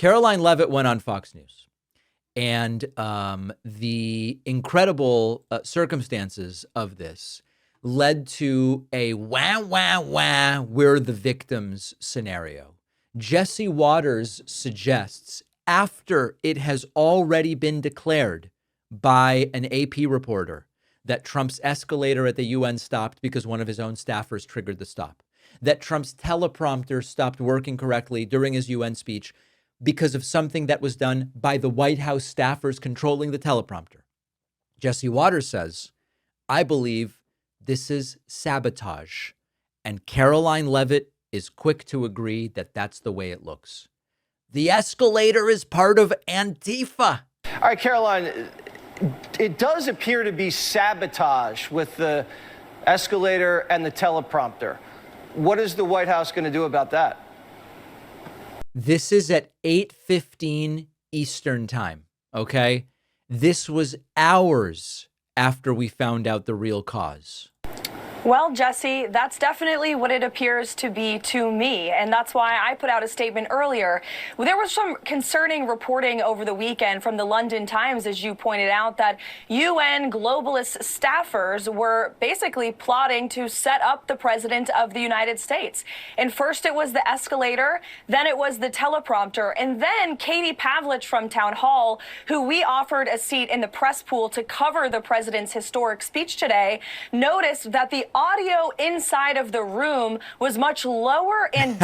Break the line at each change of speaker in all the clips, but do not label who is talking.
Karoline Leavitt went on Fox News, and the incredible circumstances of this led to a wah, wah, wah, we're the victims scenario. Jesse Waters suggests, after it has already been declared by an AP reporter that Trump's escalator at the UN stopped because one of his own staffers triggered the stop, that Trump's teleprompter stopped working correctly during his UN speech because of something that was done by the White House staffers controlling the teleprompter. Jesse Waters says, I believe this is sabotage. And Karoline Leavitt is quick to agree that that's the way it looks. The escalator is part of Antifa.
All right, Karoline, it does appear to be sabotage with the escalator and the teleprompter. What is the White House going to do about that?
This is at 8:15 Eastern time, okay? This was hours after we found out the real cause.
Well, Jesse, that's definitely what it appears to be to me, and that's why I put out a statement earlier. There was some concerning reporting over the weekend from the London Times, as you pointed out, that UN globalist staffers were basically plotting to set up the president of the United States. And first it was the escalator, then it was the teleprompter, and then Katie Pavlich from Town Hall, who we offered a seat in the press pool to cover the president's historic speech today, noticed that the audio inside of the room was much lower and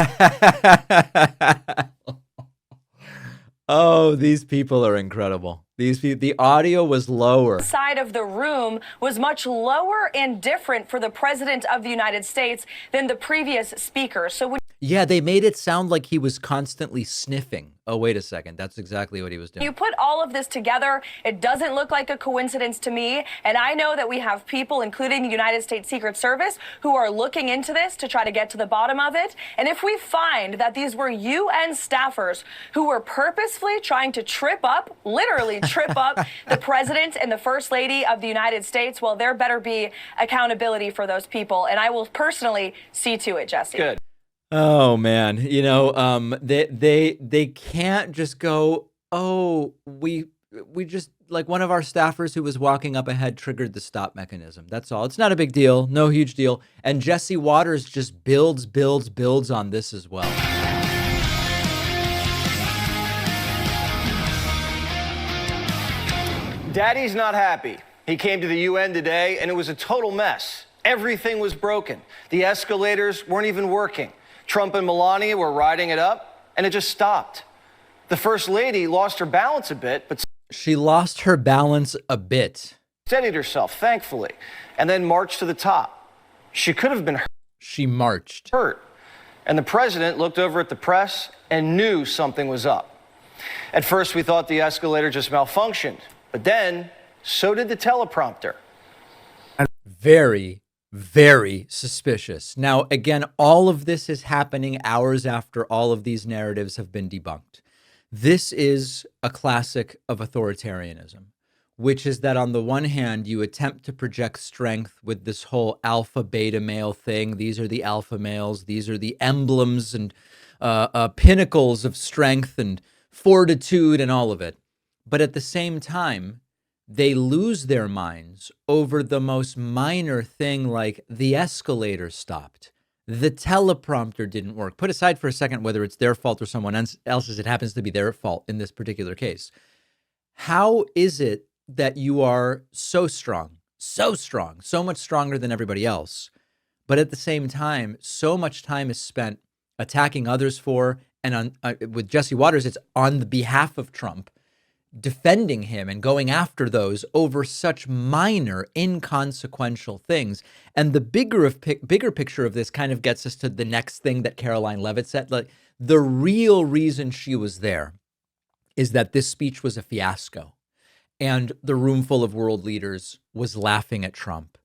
oh, these people are incredible. The audio was lower.
Side of the room was much lower and different for the president of the United States than the previous speaker. So
yeah, they made it sound like he was constantly sniffing. Oh, wait a second. That's exactly what he was doing.
You put all of this together, it doesn't look like a coincidence to me. And I know that we have people, including the United States Secret Service, who are looking into this to try to get to the bottom of it. And if we find that these were UN staffers who were purposefully trying to trip up, literally trip up the president and the first lady of the United States, well, there better be accountability for those people. And I will personally see to it, Jesse.
Good.
Oh man, you know, they can't just go, oh, we just, like, one of our staffers who was walking up ahead triggered the stop mechanism. That's all. It's not a big deal, no huge deal. And Jesse Waters just builds on this as well.
Daddy's not happy. He came to the UN today and it was a total mess. Everything was broken. The escalators weren't even working. Trump and Melania were riding it up, and it just stopped. The First Lady lost her balance a bit, but
she lost her balance a bit.
Steadied herself, thankfully, and then marched to the top. She could have been hurt.
She marched.
Hurt. And the president looked over at the press and knew something was up. At first, we thought the escalator just malfunctioned, but then so did the teleprompter.
Very, very suspicious. Now, again, all of this is happening hours after all of these narratives have been debunked. This is a classic of authoritarianism, which is that on the one hand, you attempt to project strength with this whole alpha beta male thing. These are the alpha males. These are the emblems and pinnacles of strength and fortitude and all of it. But at the same time, they lose their minds over the most minor thing, like the escalator stopped. The teleprompter didn't work. Put aside for a second whether it's their fault or someone else's, it happens to be their fault in this particular case. How is it that you are so strong, so much stronger than everybody else, but at the same time, so much time is spent attacking others for, and with Jesse Waters, it's on the behalf of Trump, defending him and going after those over such minor, inconsequential things. And the bigger picture of this kind of gets us to the next thing that Karoline Leavitt said. Like, the real reason she was there is that this speech was a fiasco, and the room full of world leaders was laughing at Trump,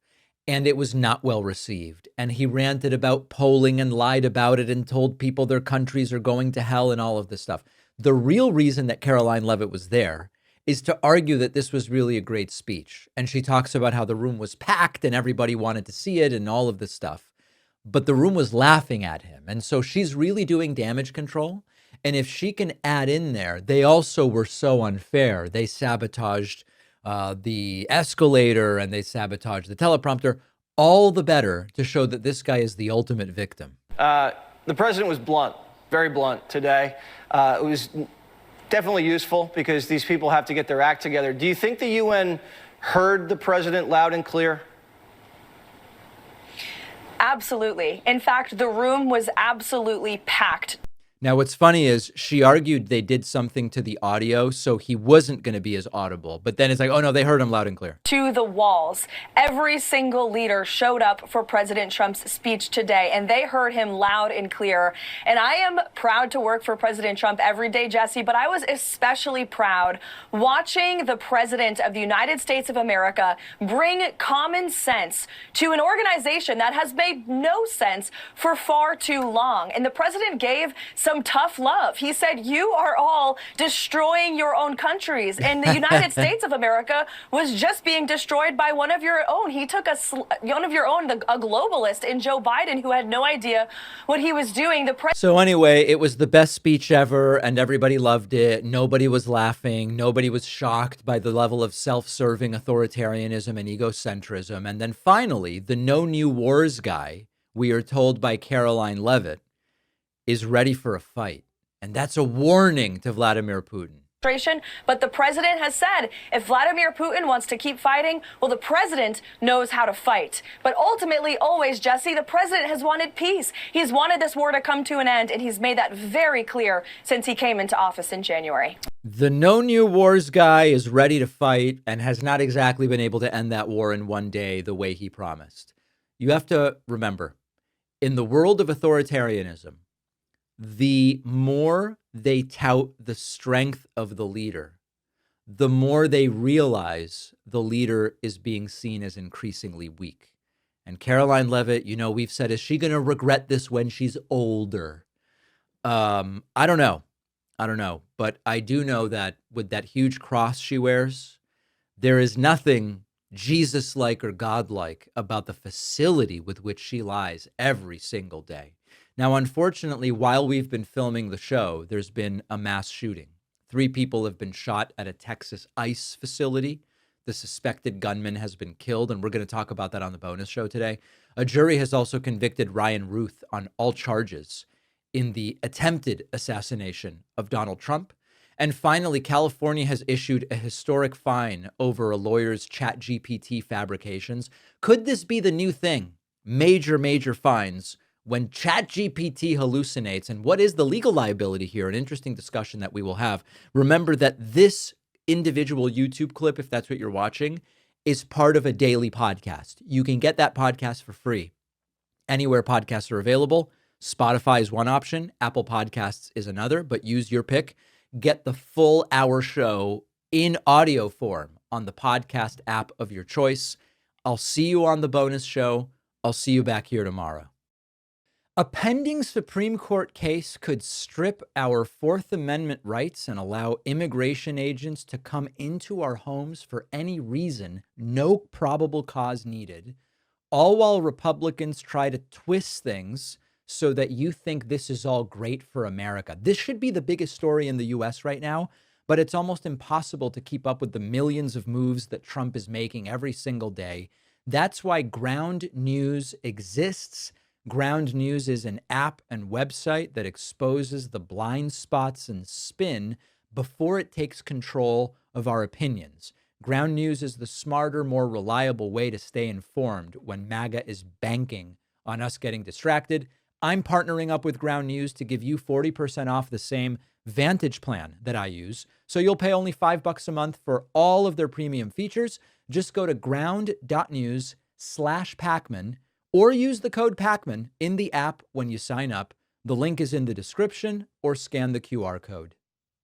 and it was not well received. And he ranted about polling and lied about it and told people their countries are going to hell and all of this stuff. The real reason that Karoline Leavitt was there is to argue that this was really a great speech. And she talks about how the room was packed and everybody wanted to see it and all of this stuff. But the room was laughing at him. And so she's really doing damage control. And if she can add in there, they also were so unfair. They sabotaged the escalator and they sabotaged the teleprompter. All the better to show that this guy is the ultimate victim.
The president was blunt, very blunt today. It was definitely useful because these people have to get their act together. Do you think the UN heard the president loud and clear?
Absolutely. In fact, the room was absolutely packed.
Now, what's funny is she argued they did something to the audio, so he wasn't going to be as audible. But then it's like, oh, no, they heard him loud and clear.
To the walls. Every single leader showed up for President Trump's speech today, and they heard him loud and clear. And I am proud to work for President Trump every day, Jesse, but I was especially proud watching the President of the United States of America bring common sense to an organization that has made no sense for far too long. And the President gave some tough love. He said, you are all destroying your own countries. And the United States of America was just being destroyed by one of your own. He took one of your own, a globalist in Joe Biden, who had no idea what he was doing.
So anyway, it was the best speech ever and everybody loved it. Nobody was laughing. Nobody was shocked by the level of self-serving authoritarianism and egocentrism. And then finally, the no new wars guy, we are told by Karoline Leavitt, is ready for a fight. And that's a warning to Vladimir Putin.
But the president has said if Vladimir Putin wants to keep fighting, well, the president knows how to fight. But ultimately, always, Jesse, the president has wanted peace. He's wanted this war to come to an end, and he's made that very clear since he came into office in January.
The no new wars guy is ready to fight and has not exactly been able to end that war in one day the way he promised. You have to remember, in the world of authoritarianism, the more they tout the strength of the leader, the more they realize the leader is being seen as increasingly weak. And Karoline Leavitt, you know, we've said, is she going to regret this when she's older? I don't know. But I do know that with that huge cross she wears, there is nothing Jesus-like or God-like about the facility with which she lies every single day. Now, unfortunately, while we've been filming the show, there's been a mass shooting. 3 people have been shot at a Texas ICE facility. The suspected gunman has been killed, and we're going to talk about that on the bonus show today. A jury has also convicted Ryan Ruth on all charges in the attempted assassination of Donald Trump. And finally, California has issued a historic fine over a lawyer's ChatGPT fabrications. Could this be the new thing? Major fines when ChatGPT hallucinates. And what is the legal liability here? An interesting discussion that we will have. Remember that this individual YouTube clip, if that's what you're watching, is part of a daily podcast. You can get that podcast for free anywhere podcasts are available. Spotify is one option. Apple Podcasts is another, but use your pick. Get the full hour show in audio form on the podcast app of your choice. I'll see you on the bonus show. I'll see you back here tomorrow. A pending Supreme Court case could strip our Fourth Amendment rights and allow immigration agents to come into our homes for any reason, no probable cause needed, all while Republicans try to twist things so that you think this is all great for America. This should be the biggest story in the U.S. right now, but it's almost impossible to keep up with the millions of moves that Trump is making every single day. That's why Ground News exists. Ground News is an app and website that exposes the blind spots and spin before it takes control of our opinions. Ground News is the smarter, more reliable way to stay informed when MAGA is banking on us getting distracted. I'm partnering up with Ground News to give you 40% off the same Vantage plan that I use. So you'll pay only $5 a month for all of their premium features. Just go to ground.news/Pakman or use the code Pakman in the app when you sign up. The link is in the description or scan the QR code.